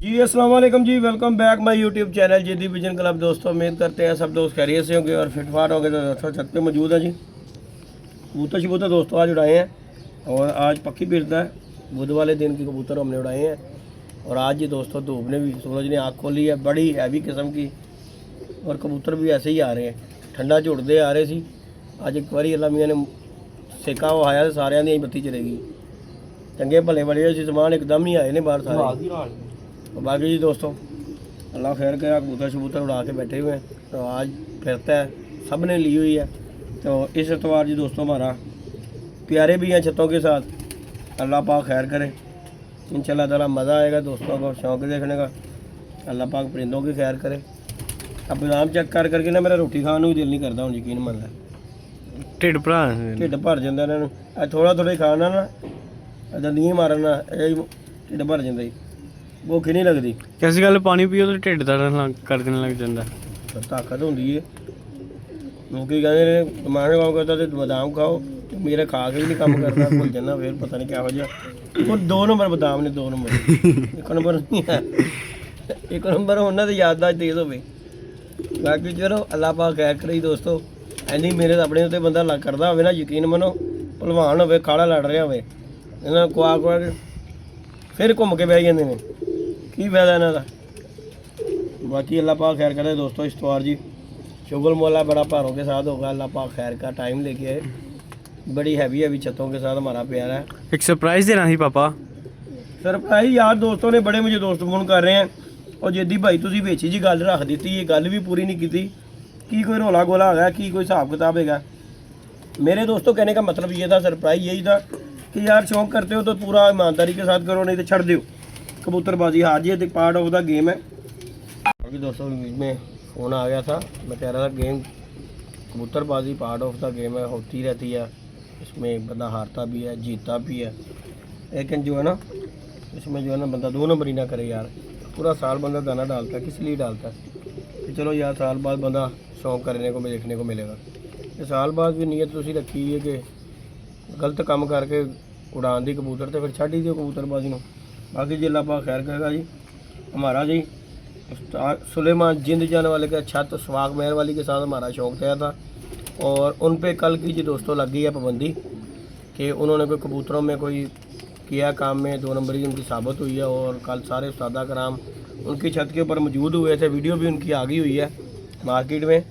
जी अस्सलाम वालेकुम जी, welcome back my YouTube channel Jedi vision club. दोस्तों उम्मीद करते हैं सब दोस्त खैरियत से होंगे और फिटफाट होंगे। तो दोस्तों छत पे मौजूद है जी, कबूतर शबूतर दोस्तों आज उड़ाए हैं और आज पक्की बिरदा है। बुध वाले दिन की कबूतर हमने उड़ाए हैं और आज जी दोस्तों धूप ने भी, सूरज ने आँख खोली है, बड़ी हैवी किस्म की। और कबूतर भी ऐसे ही आ रहे हैं, ठंडा च उड़ते आ रहे सी। अज एक बारी अल्लाह मियाँ ने सेका वहाया तो सारिਆਂ ਦੀ बत्ती चलेगी। चंगे भले बड़े सी समान एकदम ही आए ने बाहर सारे। तो बाकी जी दोस्तों अल्लाह खैर करा, कबूतर शबूतर उड़ा के बैठे हुए हैं। तो आज फिरता है, सब ने ली हुई है। तो इस एतवार जी दोस्तों हमारा प्यारे भी हैं छतों के साथ, अल्लाह पाक खैर करे। इंशाल्लाह ताला मज़ा आएगा दोस्तों को शौक़ देखने का। अल्लाह पाक परिंदों की खैर करे। अब नाम चेक कर करके ना मेरा रोटी खाने को भी दिल नहीं करता हूँ, यकीन मान लै। ढिड भर जाता इन्होंने थोड़ा थोड़ा ही खाना ना, इधर नहीं मारना, ढिड भर जाता जी, भुख ही नहीं लगती। कैसी गल पानी पीओ तो ढिड दर्द कर देने लग जाता। ताकत होंगी है क्योंकि कहते दिमाग काम करता तो बादाम खाओ, तो मेरा खा के भी नहीं काम करता, भुल जाना फिर पता नहीं क्या हो जाए। वो 2 नंबर बादाम ने, 2 नंबर 1 नंबर नहीं है, 1 नंबर होना तो याददाश्त तेज़ हो। बाकी चलो अल्लाह पाक खैर करे दोस्तों। ऐनी मेरे अपने उत्ते बंदा लग करता हो ना, यकीन मनो, भलवान हो, खाड़ा लड़ रहा हो, इन्होंने कुआ कुआ के फिर घूम के बह जाते हैं, की फायदा इन्हों का। बाकी अल्लाह पाक खैर करे दोस्तों। इस तवार जी शुगल मौला बड़ा भारों के साथ होगा, अल्लाह पाक खैर का टाइम लेके आए। बड़ी हैवी हैवी छतों के साथ हमारा प्यारा है। एक सरप्राइज देना ही पापा। सरप्राइज यार दोस्तों ने बड़े मुझे दोस्त फोन कर रहे हैं और जेदी भाई तुसी विच जी गल रख दी, ये गल भी पूरी नहीं की कि कोई रोला गोला है, कि कोई हिसाब किताब है। मेरे दोस्तों कहने का मतलब ये था, सरप्राइज यही था कि यार शौक करते हो तो पूरा ईमानदारी के साथ करो, नहीं तो छड़ दो कबूतरबाजी। हाँ जी, एक पार्ट ऑफ द गेम है। बाकी दोस्तों में फ़ोन आ गया था, मैं कह रहा था गेम कबूतरबाजी पार्ट ऑफ द गेम है, होती रहती है। इसमें बंदा हारता भी है, जीतता भी है, लेकिन जो है ना इसमें जो है ना बंदा 2 नंबर ही ना करे यार। पूरा साल बंदा दाना डालता है, किस लिए डालता है कि चलो यार साल बाद बंदा शौक करने को देखने को मिलेगा। ये साल बाद भी नीयत तुसी रखी है कि गलत काम करके उड़ान दी कबूतर, तो फिर छड़ ही दो कबूतरबाजी को। बाकी जी अल्लाह पाक खैर करेगा जी। हमारा जी सुलेमान जिंद जाने वाले का छत स्वाग महर वाली के साथ हमारा शौक तय था और उन पे कल की जी दोस्तों लग गई है पाबंदी कि उन्होंने कोई कबूतरों में कोई किया काम में 2 नंबरी उनकी साबित हुई है। और कल सारे उस्तादा कराम उनकी छत के ऊपर मौजूद हुए थे, वीडियो भी उनकी आ गई हुई है मार्केट में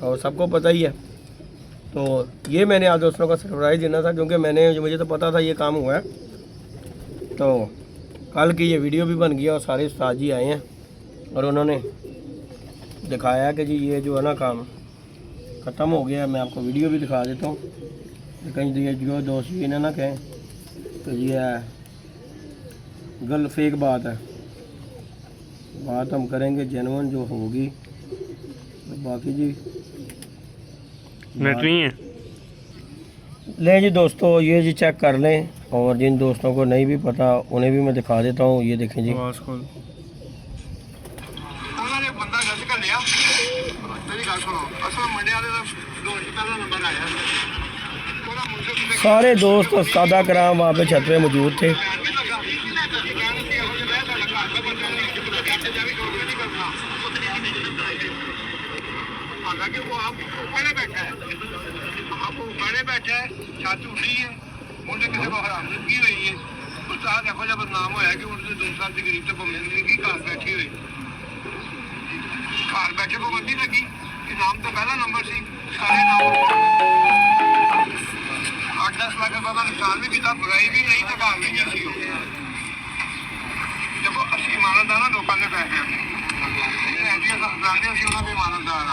और सबको पता ही है। तो ये मैंने आज दोस्तों का सरप्राइज़ देना था क्योंकि मुझे तो पता था ये काम हुआ है। तो कल की ये वीडियो भी बन गया और सारे उस्ताद जी आए हैं और उन्होंने दिखाया कि जी ये जो है ना काम ख़त्म हो गया है। मैं आपको वीडियो भी दिखा देता हूँ, कहीं ये जो दोस्त ये ना कहें तो ये है गल फेक बात है। बात हम करेंगे जेन्युइन जो होगी। तो बाकी जी नेट नहीं है। लें जी दोस्तों, ये जी चेक कर लें और जिन दोस्तों को नहीं भी पता उन्हें भी मैं दिखा देता हूँ। ये देखें जी, सारे दोस्त उस्तादा कराम वहाँ पे छत पे मौजूद थे। देखो जब नाम होया कि 2 साल की गरीब तो पाबंदी की घर बैठी हुई, घर बैठे पाबंदी लगी कि नाम तो पहला नंबर सी, सारे नाम 8-10 लाख रुपये का नुकसान भी किया, बुराई भी नहीं तो भाग भी नहीं सी। देखो असं ईमानदार लोगों ने पैसे जानते उन्होंने भी ईमानदार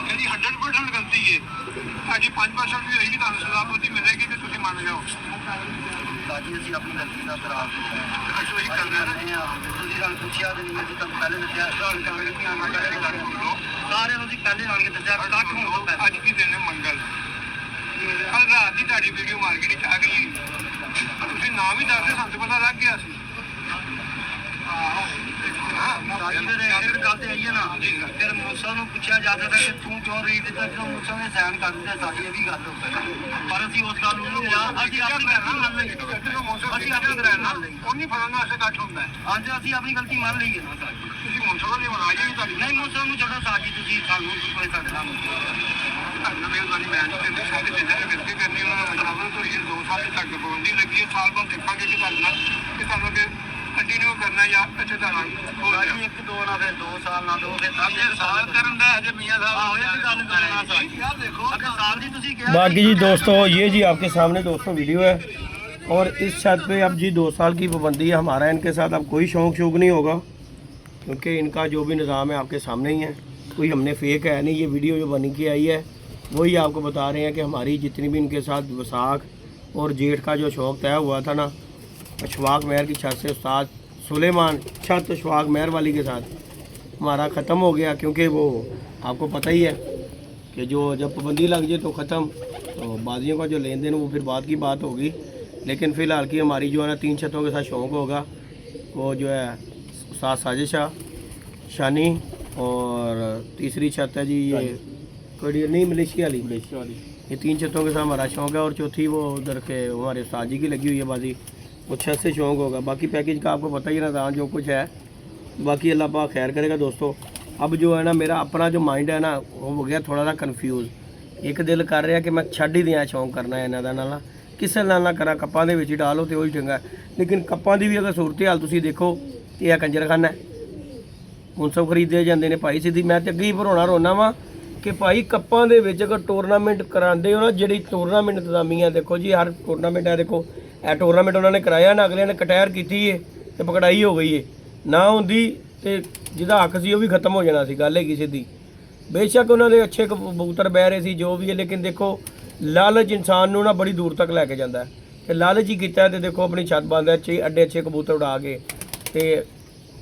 यदि 100% गलती है, साड़ी 5% भी होगी तो सजा पूरी मिलेगी तो तुम मान जाओ। बाकी ਅਸੀਂ ਆਪਣੀ ਗਲਤੀ ਦਾ ਇਤਰਾਜ਼ ਅਸੀਂ ਉਹੀ ਕਰ ਰਹੇ ਹਾਂ। ਤੁਸੀਂ ਸਾਨੂੰ ਪੁੱਛਿਆ ਤੇ ਨਹੀਂ, ਅਸੀਂ ਤਾਂ ਪਹਿਲੇ ਦੱਸਿਆ ਸਾਰਿਆਂ ਨੂੰ ਅਸੀਂ ਪਹਿਲੇ ਆਣ ਕੇ ਦੱਸਿਆ ਕੱਟ ਹੋਣ ਤੋਂ ਅੱਜ ਕੀ ਦਿਨ ਹੈ ਮੰਗਲ, ਕੱਲ ਰਾਤ ਦੀ ਤੁਹਾਡੀ ਵੀਡੀਓ ਮਾਰਕੀਟ ਵਿੱਚ ਆ ਗਈ, ਤੁਸੀਂ ਨਾਮ ਹੀ ਦੱਸਦੇ ਸਾਨੂੰ ਪਤਾ ਲੱਗ ਗਿਆ ਸੀ। ਤੇ ਆਈਏ ਨਾ ਫਿਰ ਮੂਸਾ ਨੂੰ ਪੁੱਛਿਆ ਜਾ ਸਕਦਾ ਕਿ ਤੂੰ ਕਿਉਂ ਰੇਟ ਦਿੱਤਾ ਕਿ ਮੂਸਾ ਨੇ ਸਾਈਨ ਕਰ ਦਿੱਤਾ, ਸਾਡੀ ਇਹ ਵੀ ਗੱਲ ਹੋ ਸਕਦੀ, ਪਰ ਅਸੀਂ ਉਸ ਗੱਲ ਨੂੰ ਲਿਆ, ਅਸੀਂ ਆਪਣੀ ਗਲਤੀ ਮੰਨ ਲਈ, ਅਸੀਂ ਆਪਣੀ ਗਲਤੀ ਮੰਨ ਲਈ, ਉਹ ਨਹੀਂ ਫੜਨਾ ਐਸੇ ਕੱਟ ਹੁੰਦਾ ਹੈ। ਅੱਜ ਅਸੀਂ ਆਪਣੀ ਗਲਤੀ ਮੰਨ ਲਈ ਹੈ ਨਾ ਸਾਡੀ, ਤੁਸੀਂ ਮੂਸਾ ਨੂੰ ਬਣਾਈ ਨਹੀਂ ਤੁਹਾਡੀ, ਨਹੀਂ ਮੂਸਾ ਨੂੰ ਛੱਡੋ, ਸਾਡੀ ਤੁਸੀਂ ਸਾਨੂੰ ਕੋਈ ਸਾਡੇ ਨਾਲ ਨਵੇਂ ਵਾਲੀ ਮੈਚ ਤੇ ਸਾਡੇ ਤੇ ਜਿਹੜੇ ਵਿਅਕਤੀ ਕਰਨੀ ਉਹਨਾਂ ਨੂੰ ਮਨਾਉਣਾ ਤੋਂ ਇਹ 2 ਸਾਲ ਤੱਕ ਪਾਬੰਦੀ ਲੱਗੀ ਹੈ, ਸਾਲ ਬਾਅਦ ਦੇਖਾਂਗੇ ਕਿ ਕਰਨਾ ਕਿ ਤੁਹਾਨੂੰ ਕਿ ਕੰਟੀਨਿਊ ਕਰਨਾ ਜਾਂ ਅੱਛੇ ਤਰ੍ਹਾਂ ਹੋ ਜਾਏ, 1-2 ਨਾ ਫਿਰ 2 ਸਾਲ ਨਾ 2 ਫਿਰ 3 ਸਾਲ ਕਰਨ ਦਾ ਅਜੇ ਮੀਆਂ ਸਾਹਿਬ ਆਹੋ ਇਹ ਗੱਲ ਕਰਨਾ ਸਾਡੀ ਯਾਰ देखो अगर साल की तुसी क्या बाकी जी दोस्तों ये जी आपके सामने दोस्तों वीडियो है, और इस छत पे अब जी 2 साल की पाबंदी है। हमारा इनके साथ अब कोई शौक नहीं होगा, क्योंकि इनका जो भी निज़ाम है आपके सामने ही है, कोई हमने फेक है नहीं। ये वीडियो जो बनी के आई है वही आपको बता रहे हैं कि हमारी जितनी भी इनके साथ वसाख और जेठ का जो शौक तय हुआ था ना, अशफाक महर की छत से उस्ताद सुलेमान छत अशफाक महर वाली के साथ हमारा ख़त्म हो गया, क्योंकि वो आपको पता ही है कि जो जब पाबंदी लग जाए तो ख़त्म, तो बाजियों का जो लेन देन वो फिर बाद की बात होगी। लेकिन फ़िलहाल की हमारी जो है ना 3 छतों के साथ शौक़ होगा, वो जो है उस्ताद साजिशा शानी, और तीसरी छत है जी ये कोई नहीं मलेशिया वाली, ये 3 छतों के साथ हमारा शौक़ है। और चौथी वो उधर के हमारे उस्ताद जी की लगी हुई है बाजी, वो छत से शौक़ होगा। बाकी पैकेज का आपको पता ही ना था जो कुछ है, बाकी अल्लाह पाक खैर करेगा दोस्तों। अब जो है ना मेरा अपना जो माइंड है ना वो हो गया थोड़ा सा कन्फ्यूज़। एक दिल कर रहा कि मैं छड़ ही दिया शौक करना है इन्हों का नाला किसे ना करा, कप्पां दे विच डालो तो वही चंगा। लेकिन कप्पां दी भी अगर सूरत हाल तुसीं देखो तो यह कंजरखाना है, हुण सब खरीदे जाते हैं भाई सीधी। मैं तो अगे ही भरोना रोना वा कि भाई कप्पां दे विच अगर टूरनामेंट करांदे हो ना, जिहड़ी टूरनामेंट इंतजामिया देखो जी, हर टूरनामेंट है देखो, यह टूरनामेंट उन्होंने कराया ना, अगले ने कटैर की है तो पकड़ाई हो गई है ना होंदी तो जिहदा हक सी वो भी खत्म हो जाना सी, गल हैगी सीधी। बेशक उन्होंने अच्छे कबूतर बह रहे सी जो भी है, लेकिन देखो लालच इंसान नूं ना बड़ी दूर तक लैके जाता है, तो लालच ही किया तो देखो अपनी छत बंद है अड्डे अच्छे कबूतर उड़ा के तो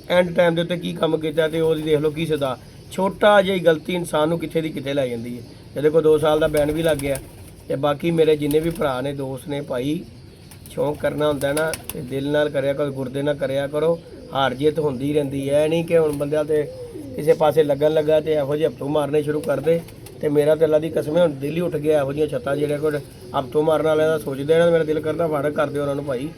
एंड टाइम के उत्ते की काम किया तो वो देख लो की सदा। छोटा जी गलती इंसान नूं कित्थे दी कित्थे लै जांदी है। ते देखो 2 साल का बैन भी लग गया। तो बाकी मेरे जिन्ने भी भरा ने दोस्त ने भाई शौक करना होंदा ना तो दिल नाल करया करो, गुरदे नाल करया करो। हार जीत होंदी रहिंदी है, नहीं कि हुण बंदा ते किसी पासे लगन लगा तो इहो जिहे हफ्तों मारने शुरू कर दे। तो मेरा तो अल्लाह दी कसम है हुण दिल ही उठ गया, इहो जिहियां छत्तां जेह्ड़े कोई हफ्तों मारन वाले दा सोचदे ने, मेरा दिल करदा फाड़ कर दिओ उन्हां नूं भाई।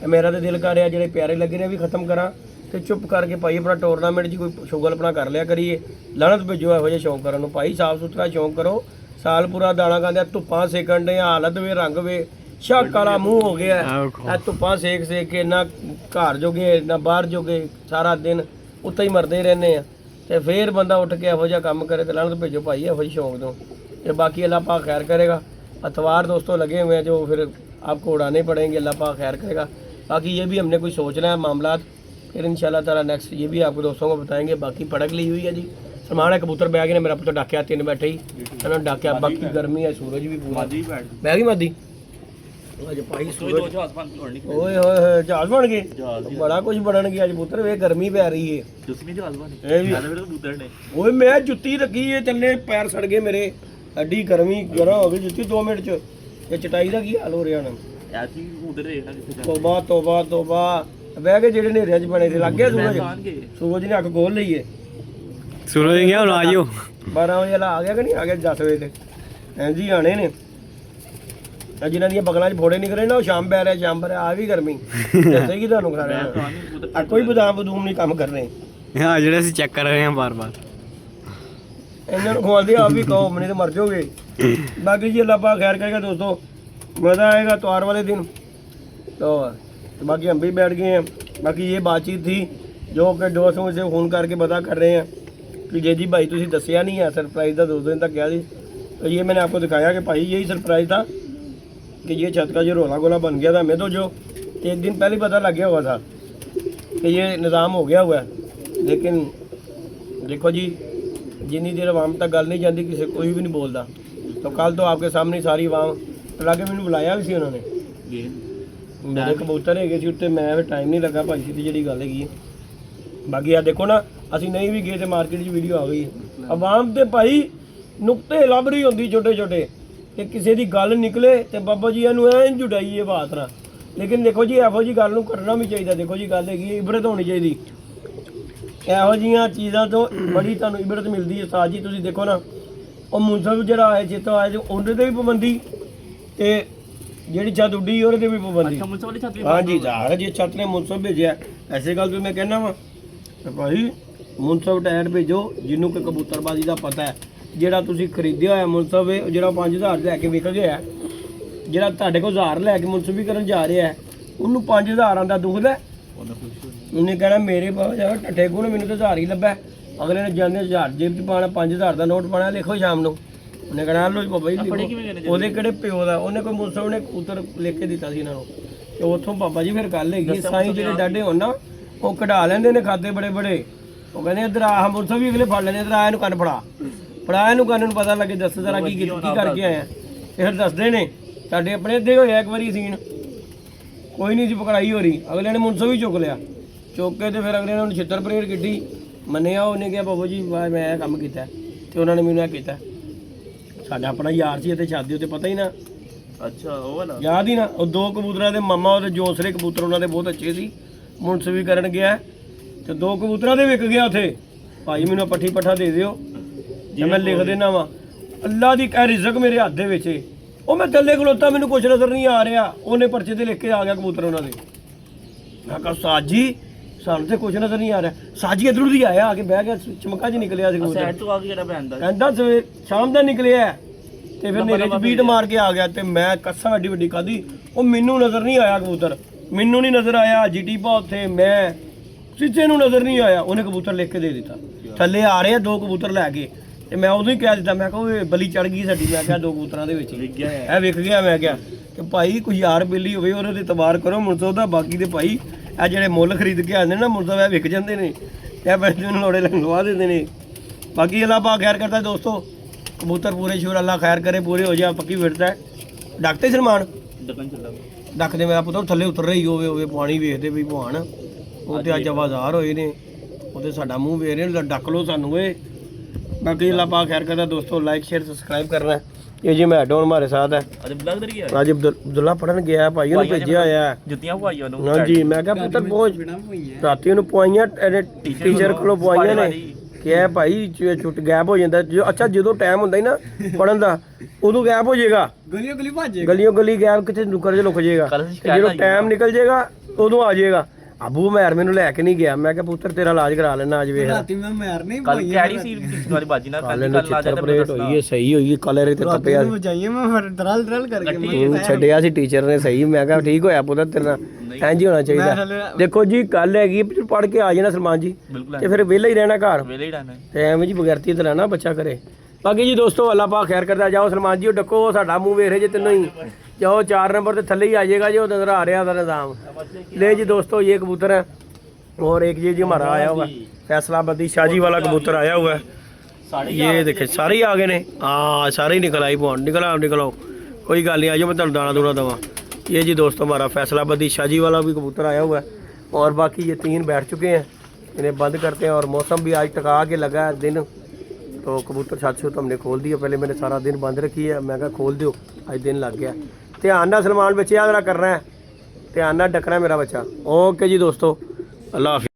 मेरा तो दिल कर रहा जेह्ड़े प्यारे लगे ने भी खत्म करा तो चुप करके भाई अपना टूरनामेंट जी कोई शुगल अपना कर लिया करिए। लानत भेजो इहो जिहे शौक करन नूं भाई, साफ सुथरा शौक करो। साल पूरा दाना खांदे धुप्पां सेकण दे हालत वे रंग वे शक वाला मुँह हो गया है, धुप्पां सेक के ना घर जोगे ना बाहर जोगे, सारा दिन उत्ते ही मरते रहने हैं। तो फिर बंदा उठ के इहो जिहा काम करे तो लानत भेजो भाई इहो जी शौक दो। तो बाकी अल्लाह पाक खैर करेगा। अतवार दोस्तों लगे हुए हैं जो फिर आपको उड़ाने पड़ेंगे, अल्लाह पाक खैर करेगा। बाकी ये भी हमने कुछ सोचना है मामला, फिर इंशाल्लाह ताला नेक्स्ट ये भी आपको दोस्तों को बताएंगे। बाकी पड़क ली हुई है जी, समान है कबूतर बह गए ने, मेरा पुत्र डाकिया 3 बैठे ही इन्होंने डाकिया। बाकी गर्मी है, सूरज भी पूरा बह गई मादी भाई सूरज ओए होए जहाज बन गए, बड़ा कुछ बनन गया अज पुत्र। वे गर्मी पै रही है, ओए मैं जुत्ती रखी है चले पैर सड़ गए मेरे, एडी गर्मी गर्म हो गई जुत्ती 2 मिनट च। ये चटाई का की हाल हो रहा ना, तोबा तोबा तोबा। बह के जेडे नेरे च बने थे लग गया सूरज, सूरज ने अख खोल ली है। सूरज गया हुण आइयो 12 बजे आ गया कि नहीं आ गया, 10 बजे तक इंज ही आने ने। जिन्हों दी बगलों च फोड़े निकले ना, शाम पै रहा शाम पै रहा, आ भी गर्मी दसे कि तुहानूं खा रहे कोई बदाम बदूम नहीं काम कर रहे। हाँ जेह्ड़े असीं चेक कर रहे हैं बार बार, इन्होंने खुआते आप भी कहो, नहीं तो मर जाओगे। बाकी जी अल्लाह पाक खैर करेगा दोस्तों, मज़ा आएगा त्योहार वाले दिन। तो बाकी हम भी बैठ गए हैं। बाकी ये बातचीत थी जो कि दोस्तों से फ़ोन करके पता कर रहे हैं कि जे जी भाई तुसीं दसिया नहीं है सरप्राइज़ का 2 दिन तक क्या थी। तो ये मैंने आपको दिखाया कि भाई यही सरप्राइज़ था कि ये छत का जो रोला गोला बन गया था। मैं तो जो 1 दिन पहले पता लग गया हुआ था कि ये निज़ाम हो गया हुआ है। लेकिन देखो जी जिन्नी देर आवाम तक गल नहीं जाती किसी कोई भी नहीं बोलता। तो कल तो आपके सामने सारी आवाम लागे मैंने बुलाया भी सी उन्होंने, मेरे कबूतर है सी उत्ते, मैं फिर टाइम नहीं लगा भाई सीधी जी गल हैगी। बाकी आ देखो ना असी नहीं भी गए तो मार्केट वीडियो आ गई। आवाम तो भाई नुकते लभ रही होंगी छोटे छोटे कि किसी की गल निकले तो बाबा जी इनू ऐ जुटाइए बात ना। लेकिन देखो जी इहो जी गल करना भी चाहिए। देखो जी गल हैगी इबरत होनी चाहिए। ਇਹੋ ਜਿਹੀਆਂ ਚੀਜ਼ਾਂ ਤੋਂ ਬੜੀ ਤੁਹਾਨੂੰ ਇਬਰਤ ਮਿਲਦੀ ਹੈ ਉਸਤਾਦ ਜੀ। ਤੁਸੀਂ ਦੇਖੋ ਨਾ, ਉਹ ਮੁਨਸਬ ਜਿਹੜਾ ਆਇਆ ਜਿੱਤੋਂ ਆਇਆ ਜੋ ਉਹਦੇ ਤੇ ਵੀ ਪਾਬੰਦੀ, ਤੇ ਜਿਹੜੀ ਛੱਤ ਉੱਡੀ ਉਹਦੇ ਤੇ ਵੀ ਪਾਬੰਦੀ। ਹਾਂਜੀ ਯਾਰ, ਜੇ ਛੱਤ ਨੇ ਮੁਨਸਬ ਭੇਜਿਆ, ਐਸੇ ਗੱਲ ਤੇ ਮੈਂ ਕਹਿਣਾ ਵਾ ਭਾਈ ਮੁਨਸਬ ਟਾਇਰ ਭੇਜੋ ਜਿਹਨੂੰ ਕਿ ਕਬੂਤਰਬਾਜ਼ੀ ਦਾ ਪਤਾ ਹੈ। ਜਿਹੜਾ ਤੁਸੀਂ ਖਰੀਦਿਆ ਹੋਇਆ ਮੁਨਸਬ ਹੈ, ਜਿਹੜਾ 5000 ਲੈ ਕੇ ਵਿਕ ਗਿਆ, ਜਿਹੜਾ ਤੁਹਾਡੇ ਕੋਲ 1000 ਲੈ ਕੇ ਮੁਨਸਬੀ ਕਰਨ ਜਾ ਰਿਹਾ ਹੈ, ਉਹਨੂੰ 5000 ਦਾ ਦੁਖਦਾ। ਉਹਨੇ ਕਹਿਣਾ ਮੇਰੇ ਬਾਬਾ ਜਾ ਠੱਠੇ ਕੋਲ ਮੈਨੂੰ ਤਾਂ 1000 ਹੀ ਲੱਭਾ। ਅਗਲੇ ਨੇ ਜਾਂਦੇ 1000 ਜੇਬ 'ਚ ਪਾਉਣਾ, 5000 ਦਾ ਨੋਟ ਪਾਉਣਾ, ਲਿਖੋ ਸ਼ਾਮ ਨੂੰ। ਉਹਨੇ ਕਹਿਣਾ ਲੋ ਬਾਬਾ ਜੀ ਲਿਖੋ। ਉਹਦੇ ਕਿਹੜੇ ਪਿਓ ਦਾ, ਉਹਨੇ ਕੋਈ ਮੁਨਸਬ ਨੇ ਕਬੂਤਰ ਲਿਖ ਕੇ ਦਿੱਤਾ ਸੀ ਇਹਨਾਂ ਨੂੰ, ਤੇ ਉੱਥੋਂ ਬਾਬਾ ਜੀ ਫਿਰ ਗੱਲ ਹੈਗੀ। ਸਾਈਂ ਜਿਹੜੇ ਡਾਡੇ ਹੋਣ ਨਾ, ਉਹ ਕਢਾ ਲੈਂਦੇ ਨੇ ਖਾਤੇ ਬੜੇ ਬੜੇ। ਉਹ ਕਹਿੰਦੇ ਇੱਧਰ ਆ ਮੁਨਸਬ ਵੀ ਅਗਲੇ ਫੜ ਲੈਂਦੇ, ਇੱਧਰ ਆ ਇਹਨੂੰ ਕੰਨ ਫੜਾ ਇਹਨੂੰ ਕੰਨ ਨੂੰ ਪਤਾ ਲੱਗੇ, ਦੱਸ ਜ਼ਰਾ ਕੀ ਕਰਕੇ ਆਇਆ। ਫਿਰ ਦੱਸਦੇ ਨੇ ਸਾਡੇ ਆਪਣੇ ਅੱਧੇ ਹੋਇਆ ਇੱਕ ਵਾਰੀ ਸੀਨ, ਕੋਈ ਨਹੀਂ ਸੀ ਪਕੜਾਈ ਹੋ ਰਹੀ, ਅਗਲੇ ਨੇ ਮੁਨਸਬ ਵੀ ਚੁੱਕ ਲਿਆ। ਚੁੱਕ ਕੇ ਤੇ ਫਿਰ ਅਗਲੇ ਨੇ ਉਹਨੂੰ ਛਿੱਤਰ ਪਰੇਡ ਕੀਤੀ, ਮੰਨਿਆ। ਉਹਨੇ ਕਿਹਾ ਬਾਬਾ ਜੀ ਵਾਹ ਮੈਂ ਇਹ ਕੰਮ ਕੀਤਾ, ਤੇ ਉਹਨਾਂ ਨੇ ਮੈਨੂੰ ਇਹ ਕੀਤਾ। ਸਾਡਾ ਆਪਣਾ ਯਾਰ ਸੀ, ਅਤੇ ਸ਼ਾਦੀ ਉੱਤੇ ਪਤਾ ਹੀ ਨਾ। ਅੱਛਾ ਉਹ ਵਾਲਾ ਯਾਦ ਹੀ ਨਾ, ਉਹ 2 ਕਬੂਤਰਾਂ ਦੇ ਮਾਮਾ ਉਹਦੇ ਜੋਸਰੇ ਕਬੂਤਰ ਉਹਨਾਂ ਦੇ ਬਹੁਤ ਅੱਛੇ ਸੀ। ਮੁਨਸਬੀ ਕਰਨ ਗਿਆ ਤੇ 2 ਕਬੂਤਰਾਂ ਦੇ ਵਿਕ ਗਿਆ ਉੱਥੇ। ਭਾਈ ਮੈਨੂੰ ਪੱਠੀ ਪੱਠਾ ਦੇ ਦਿਓ, ਜੇ ਮੈਂ ਲਿਖ ਦੇਣਾ ਵਾ। ਅੱਲਾ ਦੀ ਕਹਿ ਰਿਜ਼ਕ ਮੇਰੇ ਹੱਥ ਦੇ ਵਿੱਚ ਏ। ਉਹ ਮੈਂ ਥੱਲੇ ਖਲੋਤਾ, ਮੈਨੂੰ ਕੁਛ ਨਜ਼ਰ ਨਹੀਂ ਆ ਰਿਹਾ, ਉਹਨੇ ਪਰਚੇ ਤੇ ਲਿਖ ਕੇ ਆ ਗਿਆ ਕਬੂਤਰ ਉਹਨਾਂ ਦੇ। ਮੈਂ ਕਿਹਾ ਸਾਜੀ ਸਾਨੂੰ ਤੇ ਕੁਛ ਨਜ਼ਰ ਨਹੀਂ ਆ ਰਿਹਾ। ਸਾਜੀ ਇੱਧਰੋਂ ਦੀ ਆਇਆ, ਆ ਕੇ ਬਹਿ ਗਿਆ, ਚਮਕਾ 'ਚ ਨਿਕਲਿਆ ਸੀ ਕਬੂਤਰ। ਸਾਈਡ ਤੋਂ ਆ ਕੇ ਜਿਹੜਾ ਪੈਂਦਾ ਕਹਿੰਦਾ ਸਵੇਰ ਸ਼ਾਮ ਦਾ ਨਿਕਲਿਆ, ਤੇ ਫਿਰ ਨੇਰੇ 'ਚ ਬੀਟ ਮਾਰ ਕੇ ਆ ਗਿਆ। ਤੇ ਮੈਂ ਕੱਸਾਂ ਵੱਡੀ ਵੱਡੀ ਖਾਧੀ, ਉਹ ਮੈਨੂੰ ਨਜ਼ਰ ਨਹੀਂ ਆਇਆ ਕਬੂਤਰ, ਮੈਨੂੰ ਨਹੀਂ ਨਜ਼ਰ ਆਇਆ। ਜੀਟੀ ਪਾ ਉੱਥੇ ਮੈਂ ਸਿੱਚੇ ਨੂੰ ਨਜ਼ਰ ਨਹੀਂ ਆਇਆ। ਉਹਨੇ ਕਬੂਤਰ ਲਿਖ ਕੇ ਦੇ ਦਿੱਤਾ। ਥੱਲੇ ਆ ਰਹੇ ਆ 2 ਕਬੂਤਰ ਲੈ ਕੇ, ਤੇ ਮੈਂ ਉਦੋਂ ਹੀ ਕਹਿ ਦਿੱਤਾ, ਮੈਂ ਕਿਹਾ ਓਏ ਬਲੀ ਚੜ ਗਈ ਸਾਡੀ। ਮੈਂ ਕਿਹਾ 2 ਕਬੂਤਰਾਂ ਦੇ ਵਿੱਚ ਵਿਕ ਗਿਆ ਇਹ ਵਿਕ ਗਿਆ। ਮੈਂ ਕਿਹਾ ਕਿ ਭਾਈ ਕੋਈ ਯਾਰ ਬੇਲੀ ਹੋਵੇ ਉਹਦੇ ਤੇ ਇਤਬਾਰ ਕਰੋ ਮੁਨਸਬ ਦਾ। ਬਾਕੀ ਦੇ ਭਾਈ ਇਹ ਜਿਹੜੇ ਮੁੱਲ ਖਰੀਦ ਕੇ ਆਉਂਦੇ ਨਾ ਮੁਨਸਬ, ਇਹ ਵਿਕ ਜਾਂਦੇ ਨੇ, ਇਹ ਪੈਸੇ ਨੂੰ ਲੋੜੇ ਲੰਗਵਾ ਦਿੰਦੇ ਨੇ। ਬਾਕੀ ਅੱਲਾ ਪਾਕ ਖੈਰ ਕਰਦਾ ਦੋਸਤੋ, ਕਬੂਤਰ ਪੂਰੇ ਸ਼ੁਰ ਅੱਲਾ ਖੈਰ ਕਰੇ, ਪੂਰੇ ਹੋ ਜਾ। ਪੱਕੀ ਫਿਰਦਾ ਹੈ ਡਾਕਤੇ ਸਲਮਾਨ ਡੱਕਣ ਚੱਲਾ ਡੱਕਦੇ ਮੇਰਾ ਪੁੱਤਰ ਥੱਲੇ ਉਤਰ ਰਹੀ ਹੋਵੇ ਪਾਣੀ ਵੇਖਦੇ ਵੀ ਭਵਾਨ। ਉਹ ਤੇ ਅੱਜ ਆਵਾਜ਼ਾਰ ਹੋਏ ਨੇ, ਉਹਦੇ ਸਾਡਾ ਮੂੰਹ ਵੇਖ ਰਹੇ ਨੇ, ਡੱਕ ਲਓ ਸਾਨੂੰ ਏ। बाकी अल्लाह पाक खैर करता दोस्तों, लाइक शेयर सब्सक्राइब करना है। ये जी मैडो हमारे साथ है, आज अब्दुल्ला पढ़न गया है, भाई भेजा होया है जुत्तियां पवाइयां नु। हां जी, मैं कहा पुत्र पहुंच राती नु पवाइयां टीचर कोलों पवाइयां ने कि है भाई छुट गैप हो जाता जो। अच्छा जो टाइम होंदा ही ना पढ़न दा, उदों गैप हो जाएगा, गलियों गली गैप कितने नुकर च लुक जाएगा, जो टाइम निकल जाएगा उदों आ जाएगा। अबू मैर मैनू लैके नहीं गया, मैं क्या पुत्र तेरा इलाज करा लेना अज वेख कल कैडी सी वाली बाजी ना कल ऑपरेट होई है, सही होई कलर इते तपया छड्डिया सी टीचर ने सही। मैं क्या ठीक होया पुत्र तेरा इंज होना चाहिए। देखो जी गल हैगी पढ़ के आ जाना सलमान जी, ते फिर वेला ही रहना घर, वेले ही रहना ते एवें जी बगैरती ते रहना बच्चा करे। बाकी जी दोस्तों अल्लाह पाक खैर करदा। जाओ सलमान जी डको, साडा मुंह वेख रहे जे तीनों ही। जाओ 4 नंबर ते थल्ले ही आ जाएगा जो नजर आ रहा था निज़ाम। ले जी दोस्तों ये कबूतर है, और एक ये जी हमारा आया हुआ है फैसलाबादी शाजी वाला कबूतर आया हुआ है। ये देखे सारे ही आ गए ने, हाँ सारे ही निकल आई पौन, निकल आओ कोई गल नहीं, आ जाओ मैं तुहानू दाना दूना देवां। ये जी दोस्तों हमारा फैसलाबादी शाजी वाला भी कबूतर आया हुआ है, और बाकी ये 3 बैठ चुके हैं, इन्हें बंद करते हैं। और मौसम भी आज टका के लगा है दिन, तो कबूतर छत छुत हमने खोल दिया। पहले मैंने सारा दिन बंद रखी है, मैं कहा खोल दो, आज दिन लग गया। ध्यान ना सलमान बच्चे जरा करना है, ध्यान ना डकना है मेरा बच्चा। ओके जी दोस्तों, अल्लाह हाफिज़।